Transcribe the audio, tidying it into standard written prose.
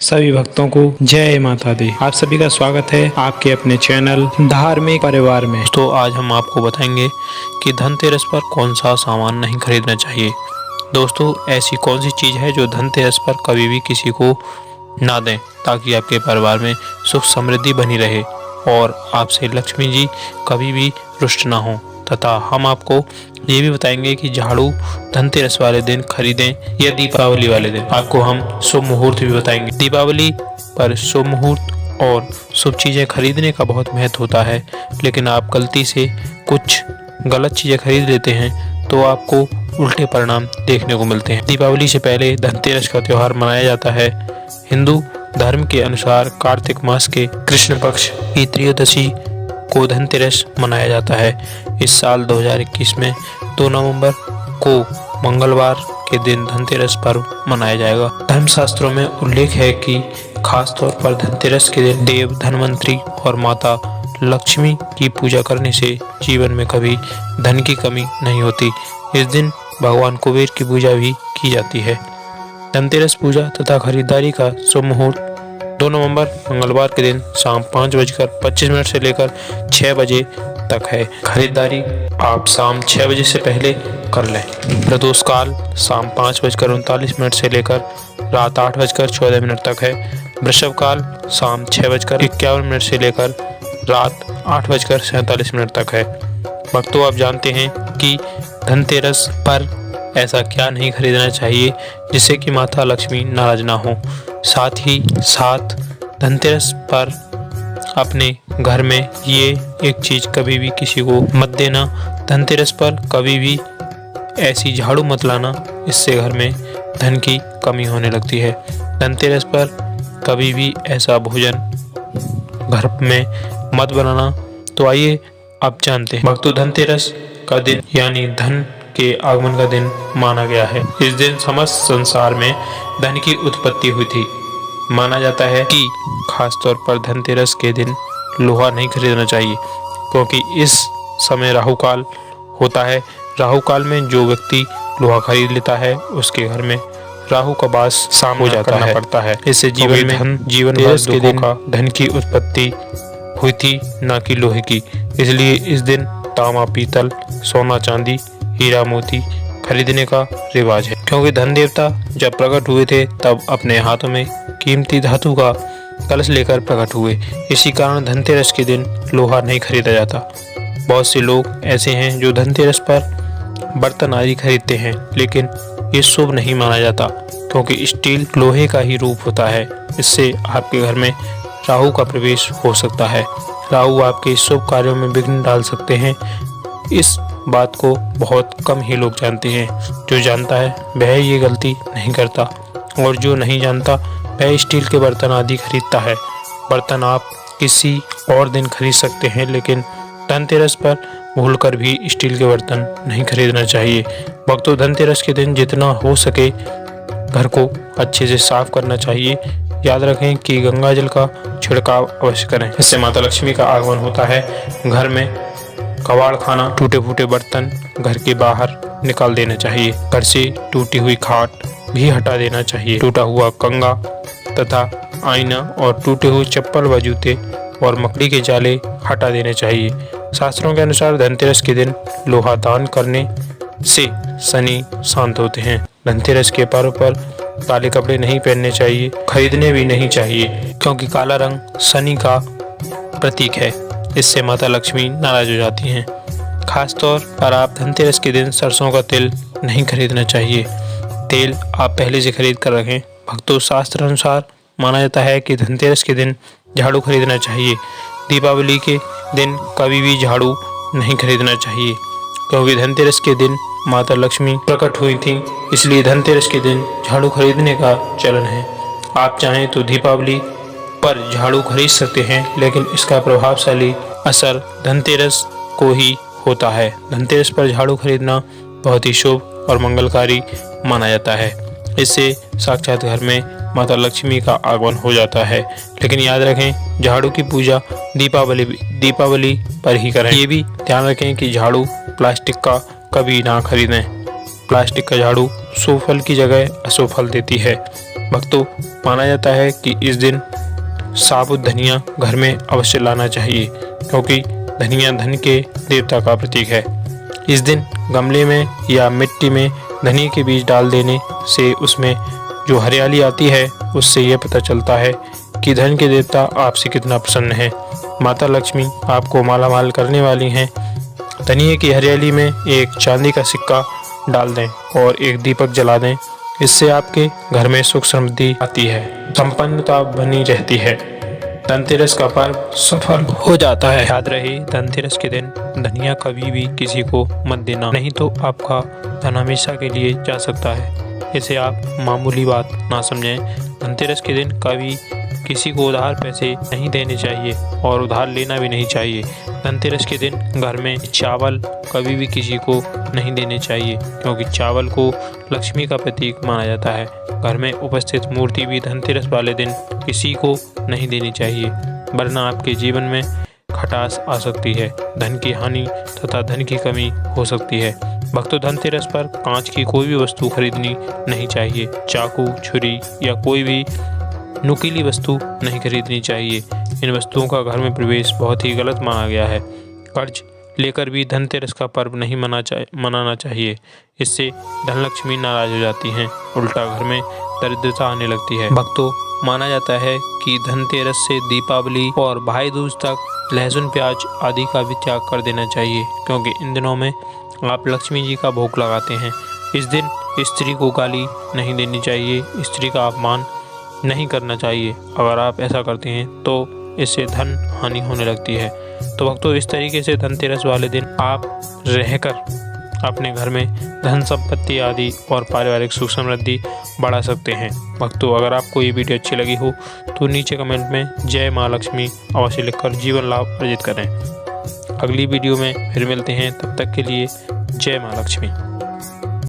सभी भक्तों को जय माता दी। आप सभी का स्वागत है आपके अपने चैनल धार्मिक परिवार में। तो आज हम आपको बताएंगे कि धनतेरस पर कौन सा सामान नहीं खरीदना चाहिए। दोस्तों, ऐसी कौन सी चीज़ है जो धनतेरस पर कभी भी किसी को ना दें, ताकि आपके परिवार में सुख समृद्धि बनी रहे और आपसे लक्ष्मी जी कभी भी रुष्ट ना हो। तथा हम आपको ये भी बताएंगे कि झाड़ू धनतेरस वाले दिन खरीदें या दीपावली वाले दिन। आपको हम शुभ मुहूर्त भी बताएंगे। दीपावली पर शुभ मुहूर्त और शुभ चीज़ें खरीदने का बहुत महत्व होता है, लेकिन आप गलती से कुछ गलत चीज़ें खरीद लेते हैं तो आपको उल्टे परिणाम देखने को मिलते हैं। दीपावली से पहले धनतेरस का त्यौहार मनाया जाता है। हिंदू धर्म के अनुसार कार्तिक मास के कृष्ण पक्ष की त्रयोदशी को धनतेरस मनाया जाता है। इस साल 2021 में 2 नवंबर को मंगलवार के दिन धनतेरस पर्व मनाया जाएगा। धर्मशास्त्रों में उल्लेख है कि खास तौर पर धनतेरस के दिन देव, धनवंतरी और माता लक्ष्मी की पूजा करने से जीवन में कभी धन की कमी नहीं होती। इस दिन भगवान कुबेर की पूजा भी की जाती है। धनतेरस पूजा तथा खरीदारी का शुभ मुहूर्त 2 नवंबर मंगलवार के दिन शाम 5:25 से लेकर 6 बजे तक है। खरीदारी आप शाम 6 बजे से पहले कर लें। प्रदोष काल शाम 5:39 से लेकर रात 8:14 तक है। वृषभ काल शाम 6:51 से लेकर रात 8:47 तक है। भक्तों, आप जानते हैं कि धनतेरस पर ऐसा क्या नहीं खरीदना चाहिए जिससे कि माता लक्ष्मी नाराज ना हो। साथ ही साथ धनतेरस पर अपने घर में ये एक चीज़ कभी भी किसी को मत देना। धनतेरस पर कभी भी ऐसी झाड़ू मत लाना, इससे घर में धन की कमी होने लगती है। धनतेरस पर कभी भी ऐसा भोजन घर में मत बनाना। तो आइए आप जानते हैं। भक्तों, धनतेरस का दिन यानी धन के आगमन का दिन माना गया है। इस दिन समस्त संसार में धन की उत्पत्ति हुई थी। माना जाता है कि खास तौर पर धनतेरस के दिन लोहा नहीं खरीदना चाहिए, क्योंकि इस समय राहु काल होता है। राहु काल में जो व्यक्ति लोहा खरीद लेता है उसके घर में राहु का वास सामना करना पड़ता है। इससे जीवन भर दुखों का धन की उत्पत्ति हुई थी, न कि लोहे की। इसलिए इस दिन तांबा, पीतल, सोना, चांदी, हीरा, मोती खरीदने का रिवाज है। क्योंकि धन देवता जब प्रकट हुए थे तब अपने हाथों में कीमती धातु का कलश लेकर प्रकट हुए। इसी कारण धनतेरस के दिन लोहा नहीं खरीदा जाता। बहुत से लोग ऐसे हैं जो धनतेरस पर बर्तन आदि खरीदते हैं, लेकिन ये शुभ नहीं माना जाता, क्योंकि स्टील लोहे का ही रूप होता है। इससे आपके घर में राहु का प्रवेश हो सकता है। राहु आपके शुभ कार्यों में विघ्न डाल सकते हैं। इस बात को बहुत कम ही लोग जानते हैं। जो जानता है वह ये गलती नहीं करता, और जो नहीं जानता वह स्टील के बर्तन आदि खरीदता है। बर्तन आप किसी और दिन खरीद सकते हैं, लेकिन धनतेरस पर भूलकर भी स्टील के बर्तन नहीं खरीदना चाहिए। भक्तों, धनतेरस के दिन जितना हो सके घर को अच्छे से साफ करना चाहिए। याद रखें कि गंगा जल का छिड़काव अवश्य करें। इससे माता लक्ष्मी का आगमन होता है। घर में कबाड़ खाना, टूटे फूटे बर्तन घर के बाहर निकाल देना चाहिए। घर से टूटी हुई खाट भी हटा देना चाहिए। टूटा हुआ कंगा तथा आईना और टूटे हुए चप्पल व जूते और मकड़ी के जाले हटा देने चाहिए। शास्त्रों के अनुसार धनतेरस के दिन लोहा दान करने से शनि शांत होते हैं। धनतेरस के पर्व पर काले कपड़े नहीं पहनने चाहिए, खरीदने भी नहीं चाहिए, क्योंकि काला रंग शनि का प्रतीक है। इससे माता लक्ष्मी नाराज हो जाती हैं। खास तौर पर आप धनतेरस के दिन सरसों का तेल नहीं खरीदना चाहिए। तेल आप पहले से खरीद कर रखें। भक्तों, शास्त्र अनुसार माना जाता है कि धनतेरस के दिन झाड़ू खरीदना चाहिए। दीपावली के दिन कभी भी झाड़ू नहीं खरीदना चाहिए, क्योंकि धनतेरस के दिन माता लक्ष्मी प्रकट हुई थी। इसलिए धनतेरस के दिन झाड़ू खरीदने का चलन है। आप चाहें तो दीपावली पर झाड़ू खरीद सकते हैं, लेकिन इसका प्रभावशाली असर धनतेरस को ही होता है। धनतेरस पर झाड़ू खरीदना बहुत ही शुभ और मंगलकारी माना जाता है। इससे साक्षात घर में माता लक्ष्मी का आगमन हो जाता है। लेकिन याद रखें, झाड़ू की पूजा दीपावली पर ही करें। ये भी ध्यान रखें कि झाड़ू प्लास्टिक का कभी ना खरीदें। प्लास्टिक का झाड़ू शुभ फल की जगह अशुभ फल देती है। भक्तों, माना जाता है कि इस दिन साबुत धनिया घर में अवश्य लाना चाहिए, क्योंकि धनिया धन के देवता का प्रतीक है। इस दिन गमले में या मिट्टी में धनिया के बीज डाल देने से उसमें जो हरियाली आती है उससे यह पता चलता है कि धन के देवता आपसे कितना प्रसन्न है। माता लक्ष्मी आपको मालामाल करने वाली हैं। धनिया की हरियाली में एक चांदी का सिक्का डाल दें और एक दीपक जला दें। इससे आपके घर में सुख समृद्धि आती है, संपन्नता बनी रहती है। धनतेरस का पर्व सफल हो जाता है। याद रहे, धनतेरस के दिन धनिया कभी भी किसी को मत देना, नहीं तो आपका धन हमेशा के लिए जा सकता है। इसे आप मामूली बात ना समझें। धनतेरस के दिन कभी किसी को उधार पैसे नहीं देने चाहिए और उधार लेना भी नहीं चाहिए। धनतेरस के दिन घर में चावल कभी भी किसी को नहीं देने चाहिए, क्योंकि चावल को लक्ष्मी का प्रतीक माना जाता है। घर में उपस्थित मूर्ति भी धनतेरस वाले दिन किसी को नहीं देनी चाहिए, वरना आपके जीवन में खटास आ सकती है, धन की हानि तथा धन की कमी हो सकती है। भक्तों, धनतेरस पर कांच की कोई भी वस्तु खरीदनी नहीं चाहिए। चाकू, छुरी या कोई भी नुकीली वस्तु नहीं खरीदनी चाहिए। इन वस्तुओं का घर में प्रवेश बहुत ही गलत माना गया है। कर्ज लेकर भी धनतेरस का पर्व नहीं मनाना चाहिए। इससे धनलक्ष्मी नाराज हो जाती हैं, उल्टा घर में दरिद्रता आने लगती है। भक्तों, माना जाता है कि धनतेरस से दीपावली और भाई दूज तक लहसुन, प्याज आदि का भी त्याग कर देना चाहिए, क्योंकि इन दिनों में आप लक्ष्मी जी का भोग लगाते हैं। इस दिन स्त्री को गाली नहीं देनी चाहिए, स्त्री का अपमान नहीं करना चाहिए। अगर आप ऐसा करते हैं तो इससे धन हानि होने लगती है। तो भक्तों, इस तरीके से धनतेरस वाले दिन आप रहकर अपने घर में धन संपत्ति आदि और पारिवारिक सुख समृद्धि बढ़ा सकते हैं। भक्तों, अगर आपको ये वीडियो अच्छी लगी हो तो नीचे कमेंट में जय माँ लक्ष्मी अवश्य लिखकर जीवन लाभ अर्जित करें। अगली वीडियो में फिर मिलते हैं, तब तक के लिए जय माँ लक्ष्मी।